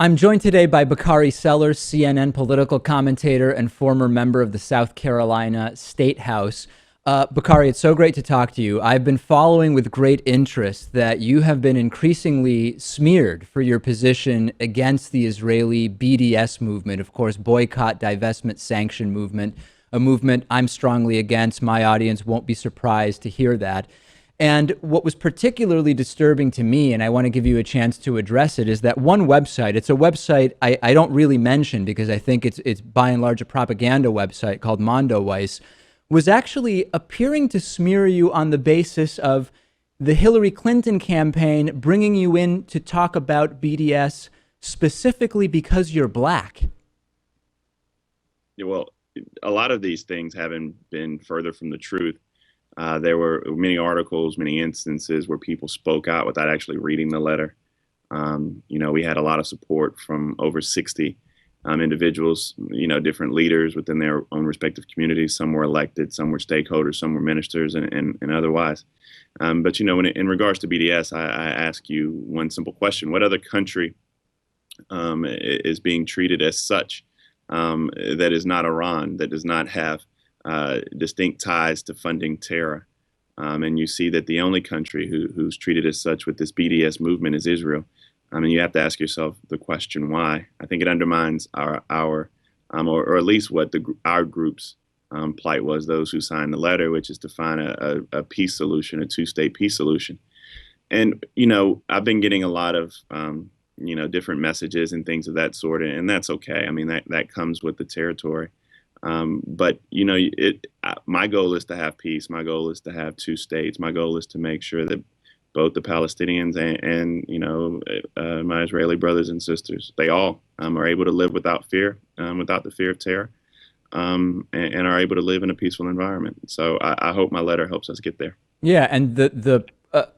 I'm joined today by Bakari Sellers, CNN political commentator and former member of the South Carolina State House. Bakari, it's so great to talk to you. I've been following with great interest that you have been increasingly smeared for your position against the Israeli BDS movement, of course, boycott, divestment, sanction movement, a movement I'm strongly against. My audience won't be surprised to hear that. And what was particularly disturbing to me, and I want to give you a chance to address it, is that one website, it's a website I don't really mention because I think it's by and large a propaganda website called Mondoweiss, was actually appearing to smear you on the basis of the Hillary Clinton campaign bringing you in to talk about BDS specifically because you're black. Yeah, well, a lot of these things haven't been further from the truth. There were many articles, many instances where people spoke out without actually reading the letter. We had a lot of support from over 60 individuals, different leaders within their own respective communities. Some were elected, some were stakeholders, some were ministers, and otherwise. But, in regards to BDS, I ask you one simple question. What other country is being treated as such that is not Iran, that does not have distinct ties to funding terror? And you see that the only country who's treated as such with this BDS movement is Israel. I mean, you have to ask yourself the question, why? I think it undermines our or at least what our group's plight was, those who signed the letter, which is to find a peace solution, a two-state peace solution. And, I've been getting a lot of, different messages and things of that sort, and that's okay. I mean, that comes with the territory. But my goal is to have peace. My goal is to have two states. My goal is to make sure that both the Palestinians and my Israeli brothers and sisters, they all are able to live without fear, without the fear of terror, and are able to live in a peaceful environment. So I hope my letter helps us get there. Yeah, and the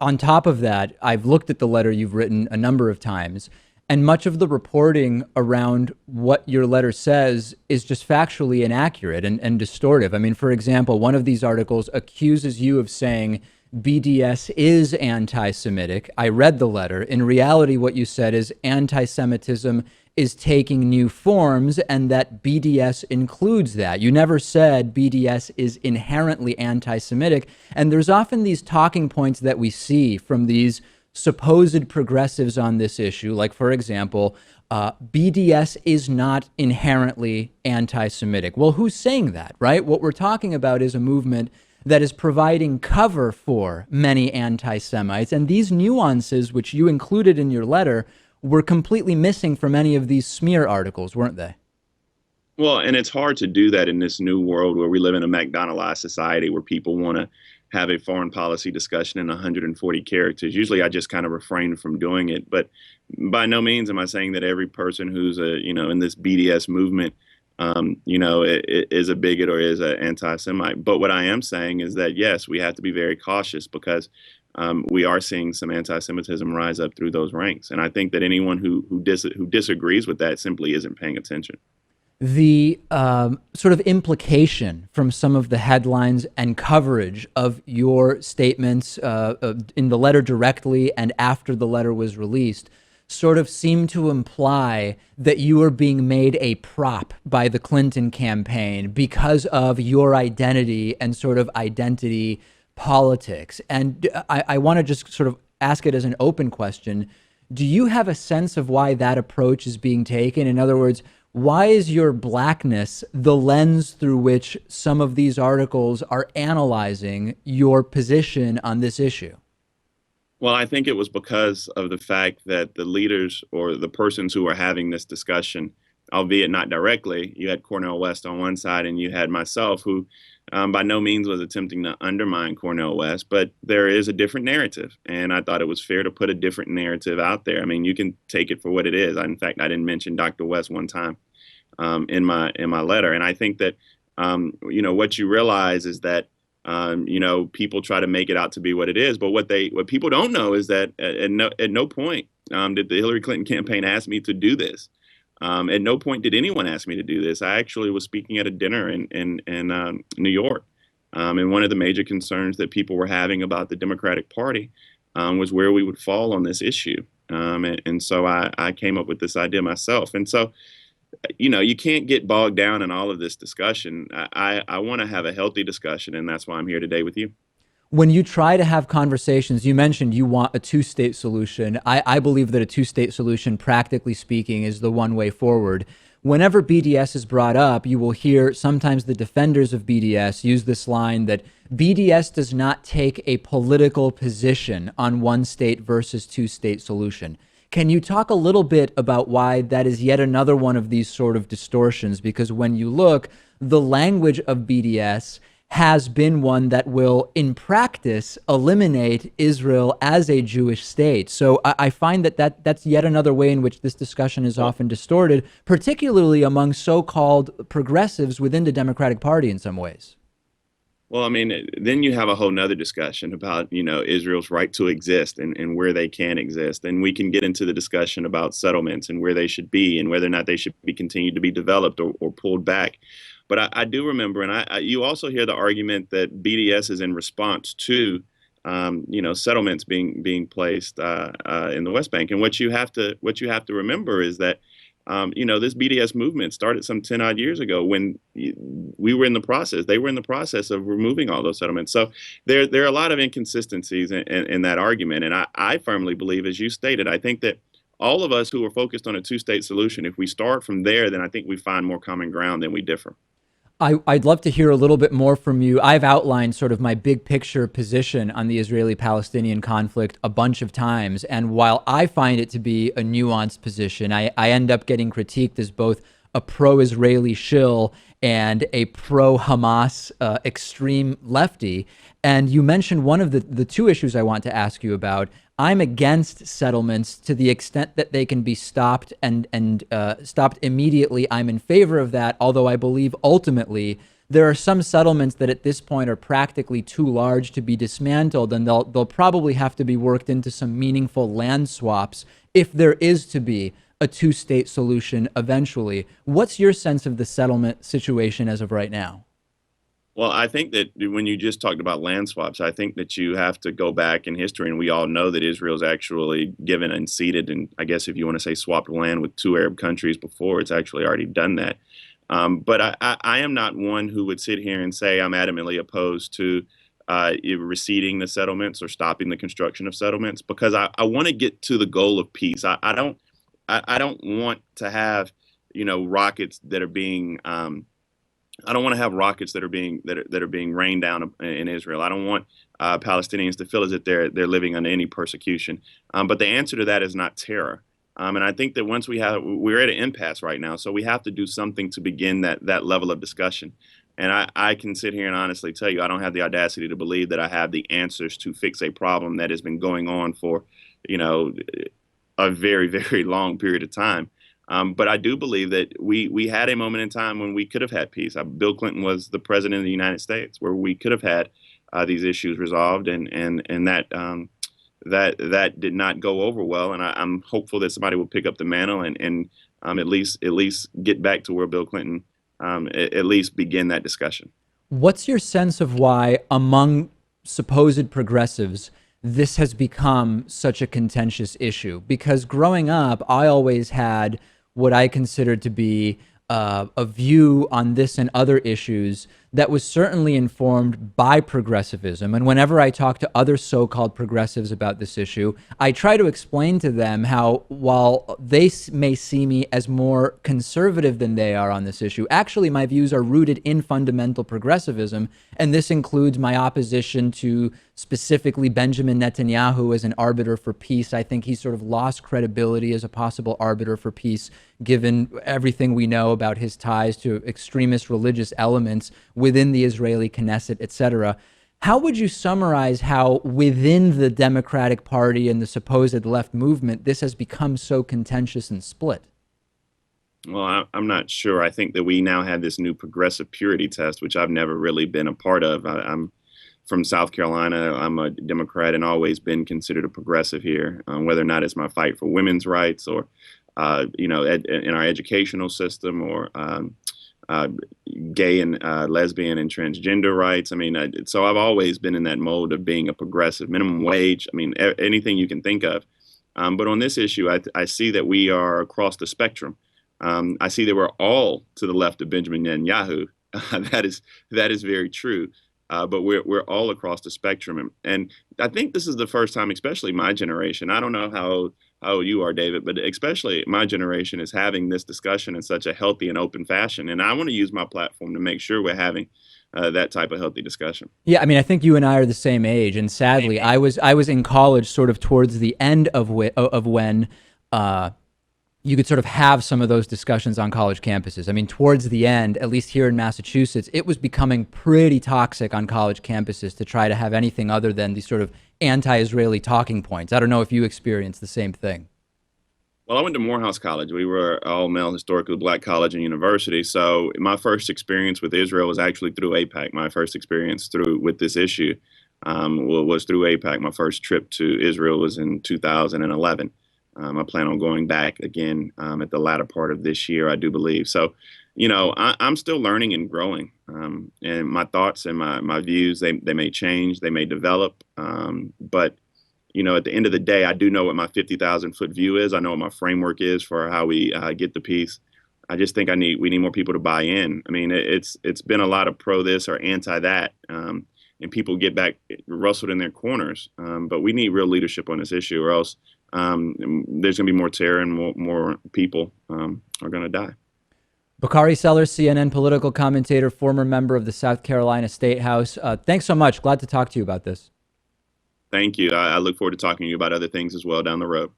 on top of that, I've looked at the letter you've written a number of times, and much of the reporting around what your letter says is just factually inaccurate and distortive. I mean, for example, one of these articles accuses you of saying BDS is anti-Semitic. I read the letter. In reality, what you said is anti-Semitism is taking new forms and that BDS includes that. You never said BDS is inherently anti-Semitic. And there's often these talking points that we see from these supposed progressives on this issue. Like, for example, BDS is not inherently anti-Semitic. Well, who's saying that, right? What we're talking about is a movement that is providing cover for many anti-Semites. And these nuances, which you included in your letter, were completely missing from any of these smear articles, weren't they? Well, and it's hard to do that in this new world where we live in a McDonaldized society where people want to have a foreign policy discussion in 140 characters. Usually I just kind of refrain from doing it. But by no means am I saying that every person who's in this BDS movement is a bigot or is an anti-Semite. But what I am saying is that, yes, we have to be very cautious because we are seeing some anti-Semitism rise up through those ranks. And I think that anyone who disagrees with that simply isn't paying attention. The sort of implication from some of the headlines and coverage of your statements in the letter directly and after the letter was released sort of seemed to imply that you were being made a prop by the Clinton campaign because of your identity and sort of identity politics. And I want to just sort of ask it as an open question. Do you have a sense of why that approach is being taken? In other words, why is your blackness the lens through which some of these articles are analyzing your position on this issue? Well, I think it was because of the fact that the leaders or the persons who were having this discussion, albeit not directly, you had Cornel West on one side and you had myself who by no means was attempting to undermine Cornel West, but there is a different narrative. And I thought it was fair to put a different narrative out there. I mean, you can take it for what it is. In fact, I didn't mention Dr. West one time in my letter. And I think that, what you realize is that people try to make it out to be what it is. But what people don't know is that at no point did the Hillary Clinton campaign ask me to do this. At no point did anyone ask me to do this. I actually was speaking at a dinner in New York. And one of the major concerns that people were having about the Democratic Party was where we would fall on this issue. And so I came up with this idea myself. And so, you can't get bogged down in all of this discussion. I want to have a healthy discussion, and that's why I'm here today with you. When you try to have conversations, you mentioned you want a two-state solution. I believe that a two-state solution, practically speaking, is the one way forward. Whenever BDS is brought up, you will hear sometimes the defenders of BDS use this line that BDS does not take a political position on one state versus two-state solution. Can you talk a little bit about why that is yet another one of these sort of distortions? Because when you look, the language of BDS has been one that will, in practice, eliminate Israel as a Jewish state. So I find that's yet another way in which this discussion is often distorted, particularly among so-called progressives within the Democratic Party in some ways. Well, I mean, then you have a whole nother discussion about, Israel's right to exist and where they can exist. And we can get into the discussion about settlements and where they should be and whether or not they should be continued to be developed or pulled back. But I do remember, and you also hear the argument that BDS is in response to, settlements being placed in the West Bank. And what you have to remember is that, this BDS movement started some 10 odd years ago when we were in the process. They were in the process of removing all those settlements. So there are a lot of inconsistencies in that argument. And I firmly believe, as you stated, I think that all of us who are focused on a two-state solution, if we start from there, then I think we find more common ground than we differ. I'd love to hear a little bit more from you. I've outlined sort of my big picture position on the Israeli-Palestinian conflict a bunch of times. And while I find it to be a nuanced position, I end up getting critiqued as both a pro-Israeli shill and a pro-Hamas extreme lefty. And you mentioned one of the two issues I want to ask you about. I'm against settlements to the extent that they can be stopped and stopped immediately. I'm in favor of that, although I believe ultimately there are some settlements that at this point are practically too large to be dismantled, and they'll probably have to be worked into some meaningful land swaps if there is to be a two-state solution eventually. What's your sense of the settlement situation as of right now? Well, I think that when you just talked about land swaps, I think that you have to go back in history, and we all know that Israel's actually given and ceded, and I guess if you want to say swapped land with two Arab countries before, it's actually already done that. But I am not one who would sit here and say I'm adamantly opposed to receding the settlements or stopping the construction of settlements, because I want to get to the goal of peace. I don't want to have, rockets that are being I don't want to have rockets that are being rained down in Israel. I don't want Palestinians to feel as if they're living under any persecution. But the answer to that is not terror. And I think that we're at an impasse right now, so we have to do something to begin that level of discussion. And I can sit here and honestly tell you, I don't have the audacity to believe that I have the answers to fix a problem that has been going on for, a very, very long period of time. But I do believe that we had a moment in time when we could have had peace. Bill Clinton was the president of the United States, where we could have had these issues resolved, and that did not go over well. And I'm hopeful that somebody will pick up the mantle and at least get back to where Bill Clinton at least begin that discussion. What's your sense of why, among supposed progressives, this has become such a contentious issue? Because growing up, I always had what I considered to be a view on this and other issues that was certainly informed by progressivism. And whenever I talk to other so-called progressives about this issue, I try to explain to them how, while they may see me as more conservative than they are on this issue, actually my views are rooted in fundamental progressivism. And this includes my opposition to specifically Benjamin Netanyahu as an arbiter for peace. I think he's sort of lost credibility as a possible arbiter for peace, given everything we know about his ties to extremist religious elements within the Israeli Knesset, etc. How would you summarize how within the Democratic Party and the supposed left movement, this has become so contentious and split? Well, I'm not sure. I think that we now have this new progressive purity test, which I've never really been a part of. I'm from South Carolina. I'm a Democrat and always been considered a progressive here, whether or not it's my fight for women's rights or, in our educational system or gay and lesbian and transgender rights. I mean, so I've always been in that mode of being a progressive. Minimum wage. I mean, anything you can think of. But on this issue, I see that we are across the spectrum. I see that we're all to the left of Benjamin Netanyahu. That is very true. But we're all across the spectrum, and I think this is the first time, especially my generation. I don't know how old you are, David, but especially my generation is having this discussion in such a healthy and open fashion. And I want to use my platform to make sure we're having that type of healthy discussion. Yeah, I mean, I think you and I are the same age, and sadly, I was in college sort of towards the end of when you could sort of have some of those discussions on college campuses. I mean, towards the end, at least here in Massachusetts, it was becoming pretty toxic on college campuses to try to have anything other than these sort of anti-Israeli talking points. I don't know if you experienced the same thing. Well, I went to Morehouse College. We were all male, historically black college and university. So my first experience with Israel was actually through APAC. My first experience with this issue was through APAC. My first trip to Israel was in 2011. I plan on going back again at the latter part of this year, I do believe. So, I'm still learning and growing. And my thoughts and my views, they may change, they may develop. But at the end of the day, I do know what my 50,000-foot view is. I know what my framework is for how we get the peace. I just think we need more people to buy in. I mean, it's been a lot of pro this or anti that, and people get back rustled in their corners. But we need real leadership on this issue, or else there's going to be more terror and more people are going to die. Bakari Sellers, CNN political commentator, former member of the South Carolina State House. Thanks so much. Glad to talk to you about this. Thank you. I look forward to talking to you about other things as well down the road.